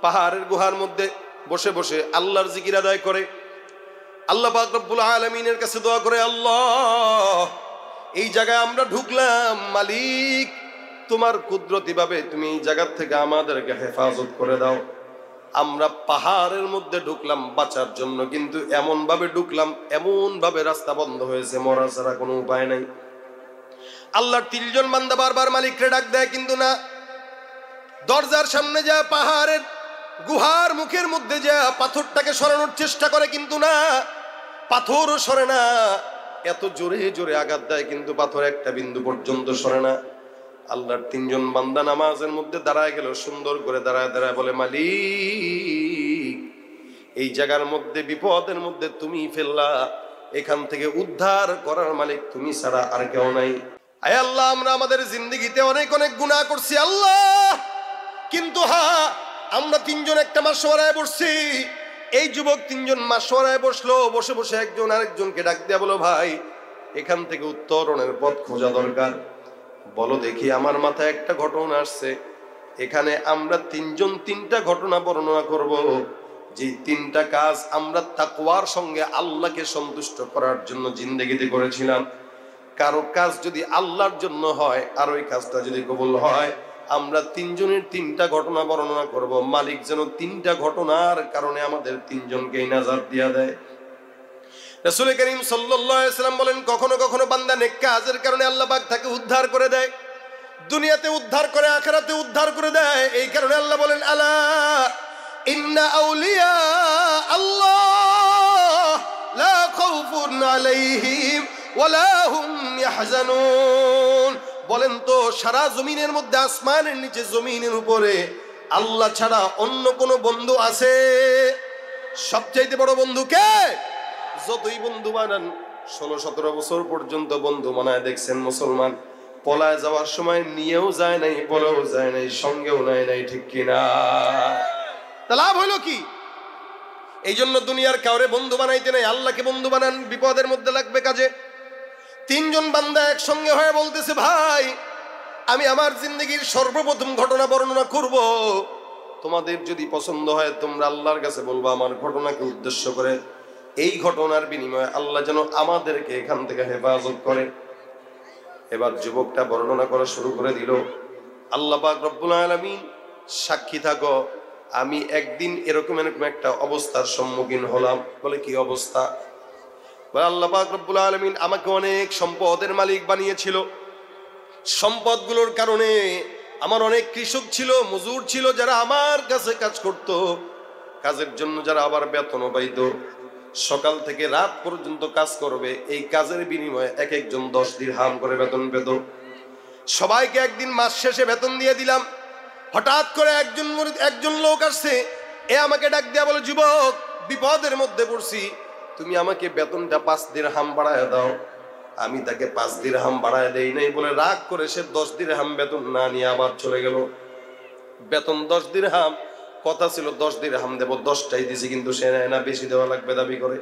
পাহাড়ের গুহার মধ্যে বসে বসে আল্লাহর জিকির আদায় করে, আল্লাহ পাক রব্বুল আলামিনের কাছে দোয়া করে, আল্লাহ এই জায়গায় আমরা ঢুকলাম, মালিক তোমার কুদরতি ভাবে তুমি এই জায়গা থেকে আমাদেরকে হেফাজত করে দাও। আমরা পাহাড়ের মধ্যে ঢুকলাম বাঁচার জন্য, কিন্তু এমন ভাবে ঢুকলাম, এমন ভাবে রাস্তা বন্ধ হয়েছে, মরা ছাড়া কোনো উপায় নাই। আল্লাহর 3 জন বান্দা বারবার মালিককে ডাক দেয়, কিন্তু না। দরজার সামনে যা, পাহাড়ের গুহার মুখের মধ্যে যা পাথরটাকে সরানোর চেষ্টা করে, কিন্তু না, পাথরও সরে না। এত জোরে জোরে আঘাত দেয়, কিন্তু পাথর একটা বিন্দু পর্যন্ত সরে না। আল্লাহর 3 জন বান্দা নামাজের মধ্যে দাঁড়ায় গেল, সুন্দর করে দাঁড়ায় দাঁড়ায় বলে, মালিক এই জায়গার মধ্যে বিপদের মধ্যে তুমি ফেললা, এখান থেকে উদ্ধার করার মালিক তুমি ছাড়া আর কেউ নাই। আয় আল্লাহ, আমরা আমাদের জিন্দেগিতে অনেক অনেক গুনাহ করছি আল্লাহ, কিন্তু আমরা 3 জন একটা মাশওয়ারায় বসছি। এই যুবক 3 জন মাশওয়ারায় বসলো, বসে বসে একজন আরেকজনকে ডাক দিয়া বলো, ভাই এখান থেকে উত্তরণের পথ খোঁজা দরকার। বলো দেখি, আমার মাথায় একটা ঘটনা আসছে, এখানে আমরা 3 জন 3টা ঘটনা বর্ণনা করব, যে 3টা কাজ আমরা তাকওয়ার সঙ্গে আল্লাহকে সন্তুষ্ট করার জন্য জিন্দেগিতে করেছিলাম। কারো কাজ যদি আল্লাহর জন্য হয় আর ওই কাজটা যদি কবুল হয়, আমরা 3 জনের 3টা ঘটনা বর্ণনা করব, মালিক যেন 3টা ঘটনার কারণে আমাদের 3 জনকে নাজাত দিয়া দেয়। রাসূল করিম সাল্লাল্লাহু আলাইহি ওয়াসাল্লাম বলেন, কখনো কখনো বান্দা নেক কাজের কারণে আল্লাহ পাক তাকে উদ্ধার করে দেয়, দুনিয়াতে উদ্ধার করে, আখিরাতে উদ্ধার করে দেয়। এই কারণে আল্লাহ বলেন, আলা ইন্না আউলিয়া আল্লাহ লা খাউফুন আলাইহিম ওয়ালা হুম ইয়াহজানুন। বলেন তো, সারা জমিনের মধ্যে, আসমানের নিচে, জমিনের উপরে আল্লাহ ছাড়া অন্য কোন বন্ধু আছে? সবচাইতে বড় বন্ধু কে? যতই বন্ধু বানান, 16-17 বছর পর্যন্ত বন্ধু বানায় দেখছেন মুসলমান, পলায় যাওয়ার সময় নিয়েও যায় নাই, বলেও যায় নাই, সঙ্গেও নেয় নাই, ঠিক কিনা? তা লাভ হলো কি? এই জন্য দুনিয়ার কাউরে বন্ধু বানাইতে নাই, আল্লাহকে বন্ধু বানান, বিপদের মধ্যে লাগবে কাজে। 3 জন বান্দা একসঙ্গে হয়ে বলতেছে, ভাই আমি আমার জিন্দগির সর্বপ্রথম ঘটনা বর্ণনা করব, তোমাদের যদি পছন্দ হয় তোমরা আল্লাহর কাছে বলবো আমার ঘটনাকে উদ্দেশ্য করে, এই ঘটনার বিনিময়ে আল্লাহ যেন আমাদেরকে এখান থেকে হেফাজত করে। এবার যুবকটা বর্ণনা করা শুরু করে দিল, আল্লাহ পাক রব্বুল আলামিন সাক্ষী থাকো, আমি একদিন এরকম একটা অবস্থার সম্মুখীন হলাম। বলে কি অবস্থা? বলে আল্লাহ পাক রব্বুল আলামিন আমাকে অনেক সম্পদের মালিক বানিয়েছিল। সম্পদগুলোর কারণে আমার অনেক কৃষক ছিল, মজুর ছিল, যারা আমার কাছে কাজ করত, কাজের জন্য যারা আবার বেতনও পাইত, সকাল থেকে রাত পর্যন্ত কাজ করবে, এই কাজের বিনিময়ে এক একজন 10 দিরহাম করে বেতন পেত। সবাইকে একদিন মাস শেষে বেতন দিয়ে দিলাম। হঠাৎ করে একজন লোক আসছে, এ আমাকে ডাক দেয়া বলে, যুবক বিপদের মধ্যে পড়ছি, তুমি আমাকে বেতনটা 5 দিরহাম বাড়ায় দাও। আমি তাকে 5 দিরহাম বাড়ায় দেই নাই বলে রাগ করে সে 10 দিরহাম বেতন না নিয়ে আবার চলে গেল। বেতন 10 দিরহাম, কথা ছিল 10 দিরহাম দেব, 10টাই দিছি, কিন্তু সে নেয় না, বেশি দেওয়া লাগবে দাবি করে।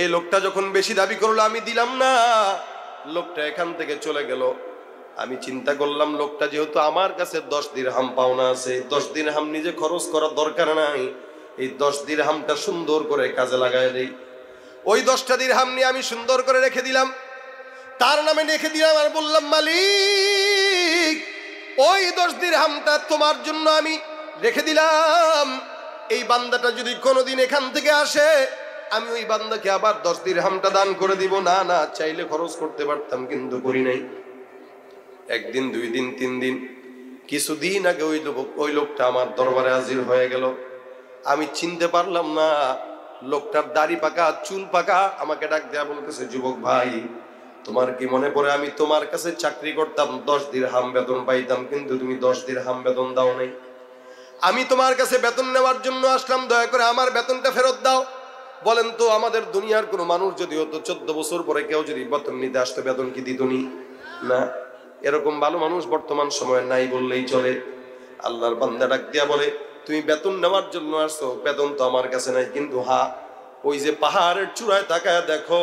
এই লোকটা যখন বেশি দাবি করলো, আমি দিলাম না, লোকটা এখান থেকে চলে গেল। আমি চিন্তা করলাম লোকটা যেহেতু আমার কাছে 10 দিরহাম পাওনা আছে, 10 দিরহাম নিজে খরচ করার দরকার নাই, এই 10 দিরহামটা সুন্দর করে কাজে লাগায় দেই। ওই 10টা দিরহাম নিয়ে আমি সুন্দর করে রেখে দিলাম, তার নামে রেখে দিলাম, আর বললাম মালিক ওই 10 দিরহামটা তোমার জন্য আমি রেখে দিলাম। এই বান্দাটা যদি কোনোদিন এখান থেকে আসে, আমি ওই বান্দাকে আবার 10 দিরহামটা দান করে দিব। না না, চাইলে খরচ করতে পারতাম, কিন্তু করি নাই। একদিন, 2 দিন, 3 দিন, কিছুদিন আগে ওই লোকটা আমার দরবারে হাজির হয়ে গেল। আমি চিনতে পারলাম না, লোকটার দাড়ি পাকা, চুল পাকা। আমাকে ডাক দেয়া বলতেছে, যুবক ভাই, তোমার কি মনে পড়ে আমি তোমার কাছে চাকরি করতাম, 10 দিরহাম বেতন পাইতাম, কিন্তু তুমি 10 দিরহাম বেতন দাও নাই। আমি তোমার কাছে বেতন নেওয়ার জন্য আসলাম, দয়া করে আমার বেতনটা ফেরত দাও। বলেন তো, আমাদের দুনিয়ার কোনো মানুষ যদি হতো 14 বছর পরে কেউ যদি বেতন নিতে আসতো, বেতন কি দিত না? এরকম ভালো মানুষ বর্তমান সময়ে নাই বললেই চলে। আল্লাহর বান্দা ডাক দিয়া বলে, তুমি বেতন নেওয়ার জন্য আসছো, বেতন তো আমার কাছে নাই, কিন্তু হ্যাঁ, ওই যে পাহাড়ের চূড়ায় তাকায় দেখো,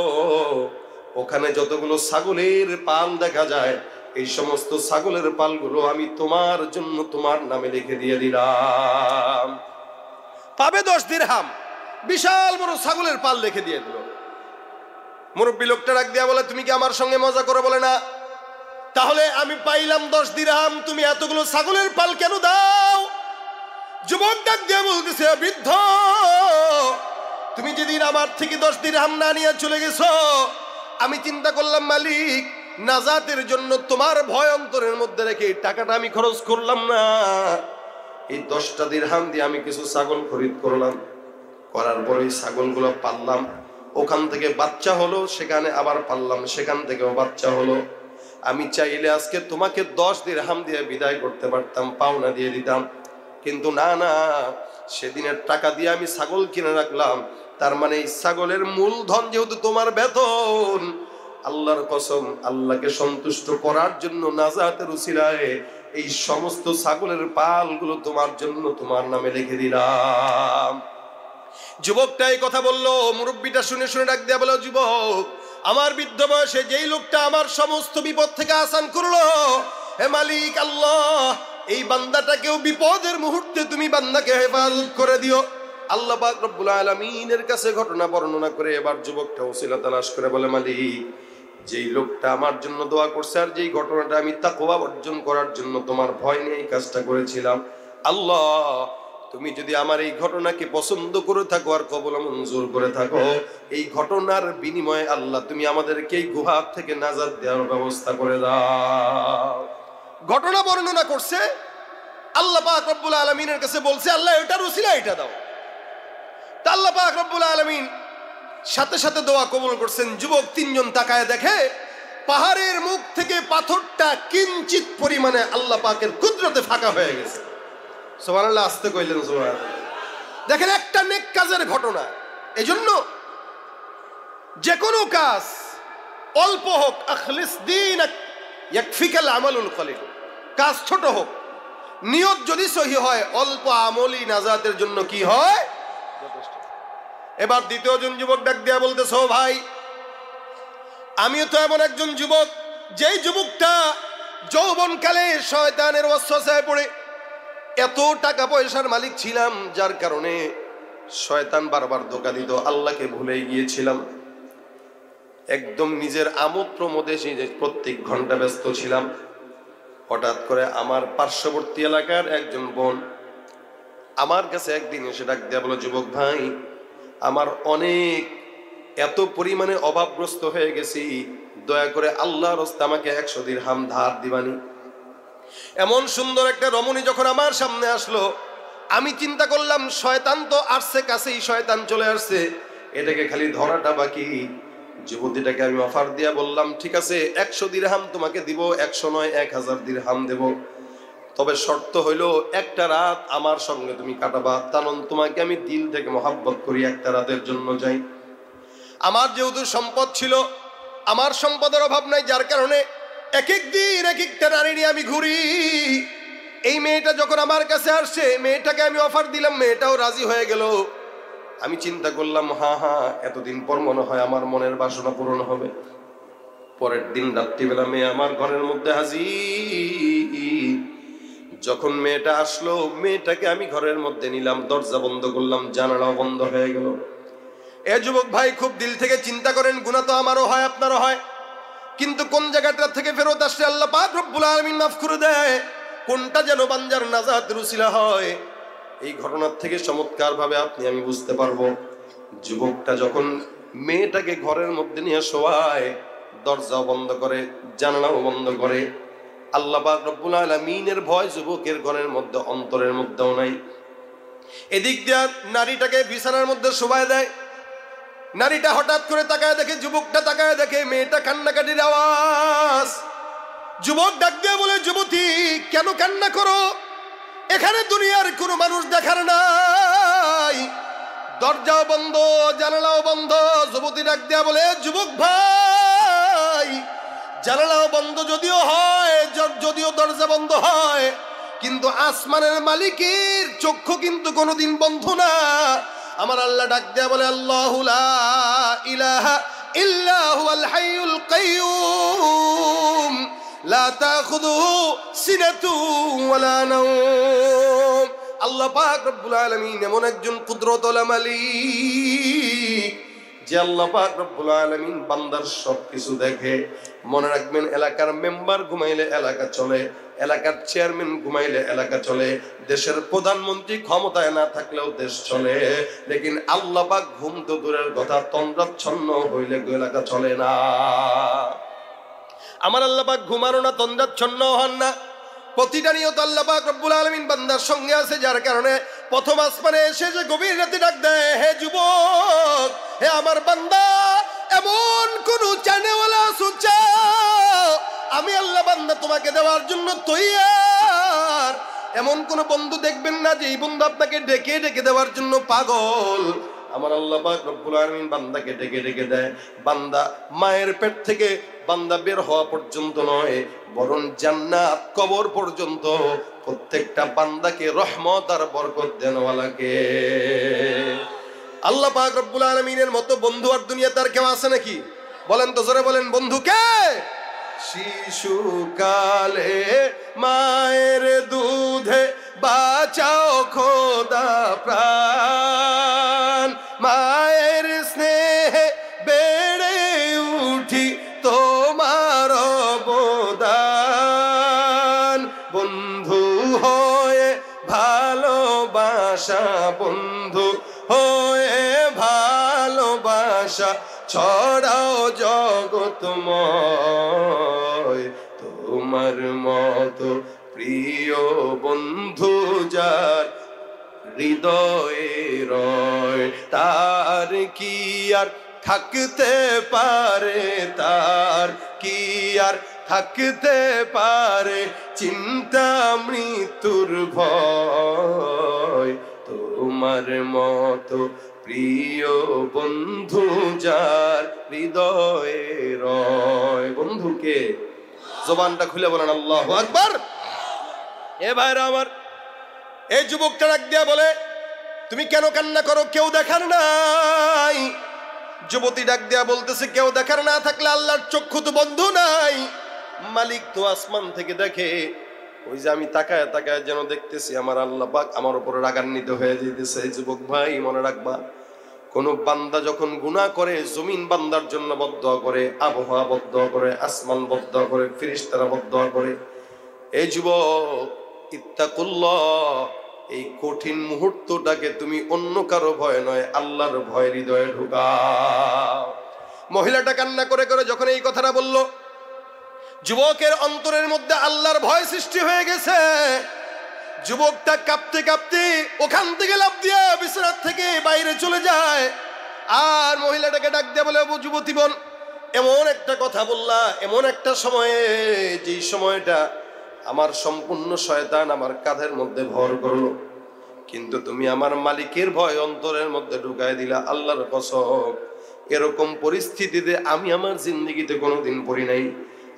ওখানে যতগুলো ছাগলের পাল দেখা যায়, এই সমস্ত ছাগলের পালগুলো আমি তোমার জন্য তোমার নামে লিখে দিয়ে দিলাম। পাবে 10 দিরহাম, বিশাল বড় ছাগলের পাল লিখে দিয়ে দিল। মুরব্বী লোকটা ডাক দিয়া বলে, তুমি কি আমার সঙ্গে মজা করে? বলে না। তাহলে আমি পাইলাম 10 দিরহাম, তুমি এতগুলো ছাগলের পাল কেন দাও? যুবক ডাক দিয়া বলতেছে, বৃদ্ধ, তুমি যেদিন আমার থেকে 10 দিরহাম না নিয়ে চলে গেছো, আমি চিন্তা করলাম মালিক, নাজাতের জন্য তোমার ভয় অন্তরের মধ্যে রেখে এই টাকাটা আমি খরচ করলাম না। এই 10টা দিরহাম দিয়ে আমি কিছু ছাগল খরিদ করলাম, করার পরে এই ছাগলগুলো পাললাম, ওখান থেকে বাচ্চা হলো, সেখানে আবার পাললাম, সেখান থেকেও বাচ্চা হলো। আমি চাইলে আজকে তোমাকে 10 দিরহাম দিয়ে বিদায় করতে পারতাম, পাওনা দিয়ে দিতাম, কিন্তু না না, সেদিনের টাকা দিয়ে আমি ছাগল কিনে রাখলাম। তার মানে এই ছাগলের মূলধন যেহেতু তোমার বেতন, আল্লাহর কসম, আল্লাহকে সন্তুষ্ট করার জন্য নাজাতের উসিলায় এই সমস্ত ছাগলের পালগুলো তোমার জন্য তোমার নামে লিখে দিলাম। যুবকটা এই কথা বললো, মুরব্বীটা শুনে শুনে ডাক দেয়া বলো, যুবক, আমার বৃদ্ধ বয়সে যেই লোকটা আমার সমস্ত বিপদ থেকে আসান করলো, হে মালিক আল্লাহ, এই বান্দাটাকেও বিপদের মুহূর্তে তুমি বান্দাকে হেফাজত করে দিও। আল্লাহ পাক রব্বুল আলামিনের কাছে ঘটনা বর্ণনা করে এবার যুবকটা ওসিলা তালাশ করে বলে, মালিক, যেই লোকটা আমার জন্য দোয়া করছে, আর যেই ঘটনাটা আমি তাকওয়া অর্জন করার জন্য তোমার ভয় নিয়ে এই কাজটা করেছিলাম, আল্লাহ তুমি যদি আমার এই ঘটনাকে পছন্দ করে থাকো আর কবুল মঞ্জুর করে থাকো, এই ঘটনার বিনিময়ে আল্লাহ তুমি আমাদেরকে এই গুহা থেকে নাজাত দেওয়ার ব্যবস্থা করে দাও। ঘটনা বর্ণনা করছে, আল্লাহ পাক রব্বুল আলামিনের কাছে বলছে, আল্লাহ এটার উসিলা এটা দাও। তা আল্লাহ পাক রব্বুল আলামিন সাথে সাথে দোয়া কবুল করছেন। যুবক 3 জন তাকায় দেখে, পাহাড়ের মুখ থেকে পাথরটা কিঞ্চিত পরিমাণে আল্লাহ পাকের কুদরতে ফাঁকা হয়ে গেছে। সুবহানাল্লাহ, আস্তে কইলেন সুবহানাল্লাহ। দেখেন, একটা নেক কাজের ঘটনা। এজন্য যে কোনো কাজ অল্প হোক, আখলিস দীনাক ইয়াকফিকাল আমালুল কলিল, কাজ ছোট হোক, নিয়ত যদি সহি হয়, অল্প আমলই নাজাতের জন্য কি হয়, যথেষ্ট। এবার দ্বিতীয় জন যুবক ডাক দিয়া বলতেছে, ও ভাই, আমিও তো এমন একজন যুবক, যেই যুবকটা যৌবনকালে শয়তানের ওয়াসওয়াসায় পড়ে এত টাকা পয়সার মালিক ছিলাম, যার কারণে শয়তান বারবার ধোঁকা দিত, আল্লাহকে ভুলে গিয়েছিলাম। একদম নিজের আমোদ প্রমোদে প্রত্যেক ঘন্টা ব্যস্ত ছিলাম। হঠাৎ করে আমার পার্শ্ববর্তী এলাকার একজন বোন আমার কাছে একদিন এসে ডাক দেয়া বলো, যুবক ভাই, আমার অনেক এত পরিমাণে অভাবগ্রস্ত হয়ে গেছি, দয়া করে আল্লাহর রাস্তায় আমাকে 100 দিরহাম ধার দিবানি। এমন সুন্দর একটা রমণী যখন আমার সামনে আসলো, আমি চিন্তা করলাম শয়তান তো আসছে কাছেই, শয়তান চলে আসছে, এটাকে খালি ধরাটা বাকি। যুবতীটাকে আমি অফার দিয়া বললাম, ঠিক আছে, 100 দিরহাম তোমাকে দিব, 100 নয় 1000 দিরহাম দেব, তবে শর্ত হইল একটা রাত আমার সঙ্গে তুমি কাটাবা, কারণ তোমাকে আমি দিল থেকে মহাব্বত করি, একটা রাতের জন্য যাই। আমার যেহেতু সম্পদ ছিল, আমার সম্পদের অভাব নাই, যার কারণে এক এক দিন এক একটা নারী নিয়ে আমি ঘুরি। এই মেয়েটা যখন আমার কাছে আসছে, মেয়েটাকে আমি অফার দিলাম, মেয়েটাও রাজি হয়ে গেল। আমি চিন্তা করলাম, হ্যাঁ হ্যাঁ, এতদিন পর মনে হয় আমার মনের বাসনা পূরণ হবে। পরের দিন রাত্রিবেলা মেয়ে আমার ঘরের মধ্যে হাজির। যখন মেয়েটা আসলো, মেয়েটাকে আমি ঘরের মধ্যে নিলাম, দরজা বন্ধ করলাম, জানালাও বন্ধ হয়ে গেল। এ যুবক ভাই, খুব দিল থেকে চিন্তা করেন, গুনাহ তো আমারও হয় আপনারও হয়, কিন্তু কোন জায়গাটা থেকে ফেরত আসলে আল্লাহ পাক রব্বুল আলামিন মাফ করে দেয়, কোনটা যেন বান্দার নাজাতের উসিলা হয়, এই ঘটনার থেকে চমৎকার ভাবে আপনি আমি বুঝতে পারবো। যুবকটা যখন মেয়েটাকে ঘরের মধ্যে নিয়ে শোয়ায়, দরজাও বন্ধ করে, জানালাও বন্ধ করে, আল্লাহ পাক রব্বুল আলামিনের ভয় যুবকের ঘরের মধ্যে, অন্তরের মধ্যেও নাই। এদিক দিয়ে নারীটাকে বিছানার মধ্যে শোয়ায় দেয়। নারীটা হঠাৎ করে তাকায় দেখে, যুবকটা তাকায় দেখে মেয়েটা কান্নাকাটির আওয়াজ। যুবক ডাক দিয়ে বলে, যুবতী কেন কান্না করো? এখানে দুনিয়ার কোনো মানুষ দেখার নাই, দরজাও বন্ধ, জানালাও বন্ধ। যুবতী ডাক দিয়া বলে, যুবক ভাই, জানালাও বন্ধ যদিও হয়, যদিও দরজা বন্ধ হয়, কিন্তু আসমানের মালিকের চক্ষু কিন্তু কোনোদিন বন্ধ না। আমার আল্লাহ ডাক দিয়া বলে, আল্লাহু লা ইলাহা ইল্লা হুয়াল হাইয়ুল কাইয়্যুম লা তাখুযুহু সিনাতুন ওয়ালা নাওম। আল্লাহ পাক রব্বুল আলামিন এমন একজন কুদরতুল মালিক যে আল্লাহ পাক রব্বুল আলামিন বান্দার সবকিছু দেখে। মনে রাখবেন, এলাকার মেম্বার ঘুমাইলে এলাকা চলে, এলাকার চেয়ারম্যান ঘুমাইলে এলাকা চলে, দেশের প্রধানমন্ত্রী ক্ষমতায় না থাকলেও দেশ চলে, লেকিন আল্লাহ পাক ঘুম তো দূরের কথা, তন্দ্রাচ্ছন্ন হইলে এলাকা চলে না। আমার আল্লাহ পাক ঘুমানো না, তন্দ্রাচ্ছন্ন হন না। প্রতিটা নিয়ত আল্লাহ পাক রব্বুল আলামিন বান্দার সঙ্গে আছে, যার কারণে প্রথম আসমানে এসে যে গভীর রাতে ডাক দেয়, হে যুবক, হে আমার বান্দা, এমন কোন চানেওয়ালা সুচা আমি আল্লাহ বান্দা তোমাকে দেওয়ার জন্য তৈয়ার। এমন কোন বন্ধু দেখবেন না যে এই বন্ধু আপনাকে ডেকে ডেকে দেওয়ার জন্য পাগল। আমার আল্লাহ পাক রব্বুল আলামিন বান্দাকে ডেকে ডেকে দেয়। বান্দা মায়ের পেট থেকে বান্দা বের হওয়া পর্যন্ত নয়, বরং জান্নাত কবর পর্যন্ত প্রত্যেকটা বান্দাকে রহমত আর বরকত দেনওয়ালাকে আল্লাহ পাক রব্বুল আলামিনের মতো বন্ধু আর দুনিয়াতে আর কেউ আছে নাকি? বলেন তো, জোরে বলেন, বন্ধু কে? শিশুকালে মায়ের দুধে বাঁচাও খোদা প্রাণ, মায়ের স্নেহে বেড়ে উঠি তোমার অবদান, বন্ধু হয়ে ভালোবাসা, বন্ধু হয়ে ভালোবাসা ছড়াও জগৎময়, তোমার মতো প্রিয় বন্ধু যার হৃদয়ে রয়, তার কি আর থাকতে পারে, তার কি আর থাকতে পারে চিন্তা মৃত্যুর ভয়, তোমার মতো প্রিয় বন্ধু যার হৃদয়ে রয়। বন্ধুকে জবানটা খুলে বলেন আল্লাহু আকবার। এ ভাইরা আমার, এই যুবকটা ডাক দিয়া বলে, তুমি কেন কান্না করো? কেউ দেখার নাই। যুবতী ডাক দিয়া বলতেছে, কেউ দেখার না থাকলে আল্লাহর চক্ষু তো বন্ধ নাই, মালিক তো আসমান থেকে দেখে। ওই যে আমি তাকায় তাকায় যেন দেখতেছি আমার আল্লাহ পাক আমার উপরে রাগান্বিত হয়ে যেতেছে। যুবক ভাই, মনে রাখবা, কোন বান্দা যখন গুনাহ করে, জমিন বান্দার জন্য বদদোয়া করে, আবহাওয়া বদদোয়া করে, আসমান বদদোয়া করে, ফেরেশতারা বদদোয়া করে। এই যুবক, ইত্তাকুল্লাহ, এই কঠিন মুহূর্তটাকে তুমি অন্য কারো ভয় নয়, আল্লাহর ভয় হৃদয়ে ঢুকাও। মহিলাটা কান্না করে করে যখন এই কথাটা বলল, যুবকের অন্তরের মধ্যে আল্লাহর ভয় সৃষ্টি হয়ে গেছে। যুবকটা কাঁপতে কাঁপতে ওখান থেকে লাফ দিয়ে বিছানার থেকে বাইরে চলে যায়। আর মহিলাটাকে ডাক দিয়ে বলে, যুবতী বোন, এমন একটা কথা বললা এমন একটা সময়ে, যেই সময়টা আমার সম্পূর্ণ শয়তান আমার কাঁধের মধ্যে ভর করলো, কিন্তু তুমি আমার মালিকের ভয় অন্তরের মধ্যে ঢুকায় দিলা। আল্লাহর কসম, এরকম পরিস্থিতিতে আমি আমার জিন্দেগিতে কোনোদিন পড়ি নাই।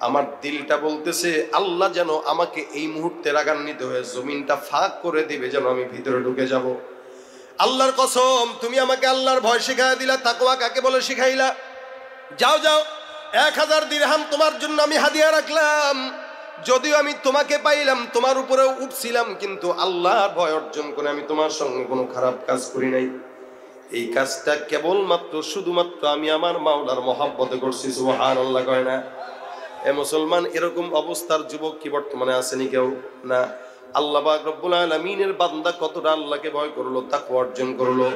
আমার দিলটা বলতেছে, আল্লাহ যেন আমাকে এই মুহূর্তে রাগান্বিত হয়ে জমিনটা ফাঁক করে দিবে, যেন আমি ভিতরে ঢুকে যাব। আল্লাহর কসম, তুমি আমাকে আল্লাহর ভয় শিখাই দিলা। তাকওয়া কাকে বলে শিখাইলা? যাও যাও, 1000 দিরহাম তোমার জন্য আমি হাদিয়া রাখলাম। যদিও আমি তোমাকে পাইলাম, তোমার উপরেও উঠছিলাম, কিন্তু আল্লাহর ভয় অর্জন করে আমি তোমার সঙ্গে কোনো খারাপ কাজ করি নাই। এই কাজটা কেবলমাত্র শুধুমাত্র আমি আমার মাওলার মহাব্বতে করছি। সুবহানাল্লাহ কয় না? এ মুসলমান, এরকম অবস্থার যুবক কি বর্তমানে আসেনি কেউ? না। আল্লাহ পাক রব্বুল আলামিনের বান্দা কতটা আল্লাহকে ভয় করলো, তাকওয়া অর্জন করলো।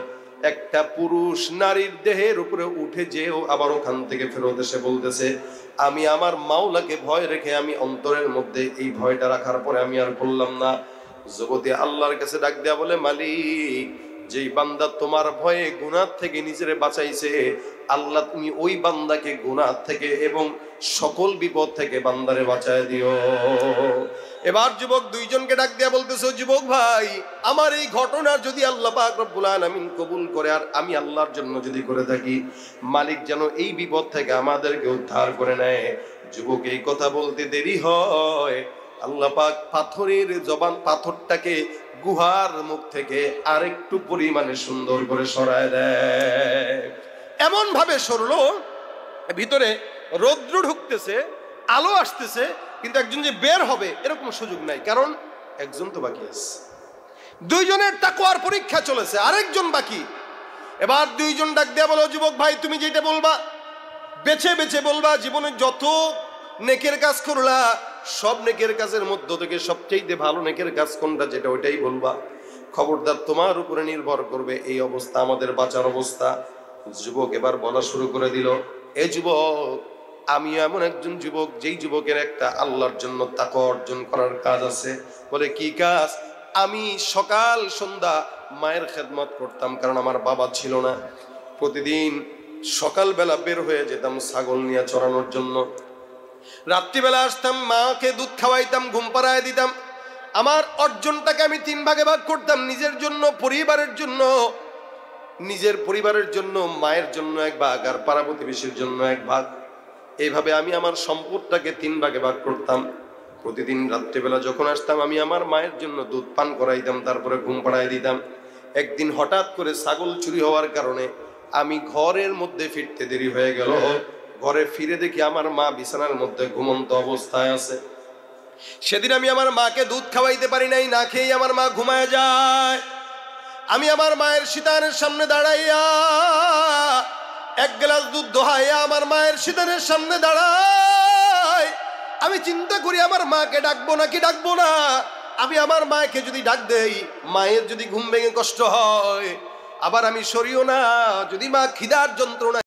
একটা পুরুষ নারীর দেহের উপরে উঠে যেও আবার ওখান থেকে ফেরত এসে বলতেছে, আমি আমার মাওলাকে ভয় রেখে আমি অন্তরের মধ্যে এই ভয়টা রাখার পরে আমি আর করলাম না। যুবতী আল্লাহর কাছে ডাক দেয়া বলে, মালিক, যেই বান্দা তোমার ভয়ে গুনাহ থেকে নিজেরে বাঁচাইছে, আল্লাহ তুমি ওই বান্দাকে গুনাহ থেকে এবং সকল বিপদ থেকে বান্দারে বাঁচায় দিও। এবার যুবক দুইজনকে ডাক দেয়া বলতেছে, যুবক ভাই, আমার এই ঘটনা যদি আল্লাহ পাক রব্বুল আলামিন কবুল করে আর আমি আল্লাহর জন্য যদি করে থাকি, মালিক যেন এই বিপদ থেকে আমাদেরকে উদ্ধার করে নেয়। যুবক এই কথা বলতে দেরি হয়, আল্লাহ পাক পাথরের জবান, পাথরটাকে গুহার মুখ থেকে আরেকটু পরিমাণে সুন্দর করে সরায় দেয়। এমন ভাবে সরলো, ভিতরে রৌদ্র ঢুকতেছে, আলো আসতেছে, কিন্তু একজন যে বের হবে এরকম সুযোগ নাই, কারণ একজন তো বাকি আছে। দুইজনের তাকওয়ার পরীক্ষা চলেছে, আরেকজন বাকি। এবার দুইজন ডাক দেয়া বলো, যুবক ভাই, তুমি যেটা বলবা বেছে বেছে বলবা। জীবনে যত নেকের কাজ করলা, সব নেকের কাজের মধ্য থেকে সবচেয়ে ভালো নেকের কাজ কোনটা, যেটা ওইটাই বলবা। খবরদার, তোমার উপরে নির্ভর করবে এই অবস্থা, আমাদের বাঁচার অবস্থা। যুবক এবার বলা শুরু করে দিল, এ যুবক, আমি এমন একজন যুবক, যেই যুবকের একটা আল্লাহর জন্য তাকওয়া অর্জন করার কাজ আছে। বলে, কি কাজ? আমি সকাল সন্ধ্যা মায়ের খেদমত করতাম, কারণ আমার বাবা ছিল না। প্রতিদিন সকালবেলা বের হয়ে যেতাম ছাগল নিয়ে চড়ানোর জন্য, রাত্রিবেলা আসতাম, মাকে দুধ খাওয়াইতাম, ঘুম পাড়ায় দিতাম। আমার অর্জনটাকে আমি 3 ভাগে ভাগ করতাম, নিজের জন্য, পরিবারের জন্য। নিজের পরিবারের জন্য, মায়ের জন্য 1 ভাগ, আর পাড়া প্রতিবেশীর জন্য 1 ভাগ। এইভাবে আমি আমার সম্পদটাকে 3 ভাগে ভাগ করতাম। প্রতিদিন রাত্রিবেলা যখন আসতাম, আমি আমার মায়ের জন্য দুধ পান করাইতাম, তারপরে ঘুম পাড়ায় দিতাম। একদিন হঠাৎ করে ছাগল চুরি হওয়ার কারণে আমি ঘরের মধ্যে ফিরতে দেরি হয়ে গেল। ঘরে ফিরে দেখি আমার মা বিছানার মধ্যে ঘুমন্ত অবস্থায় আছে। সেদিন আমি আমার মাকে দুধ খাওয়াইতে পারি নাই, না খেয়ে আমার মা ঘুমায় যায়। আমি আমার মায়ের শীতানের সামনে দাঁড়াইয়া 1 গ্লাস দুধ দোহাইয়া আমার মায়ের শীতানের সামনে দাঁড়াই। আমি চিন্তা করি, আমার মাকে ডাকবো নাকি ডাকবো না। আমি আমার মাকে যদি ডাক দেই, মায়ের যদি ঘুম ভেঙে কষ্ট হয়, আবার আমি সরিও না। যদি মা খিদার যন্ত্রণা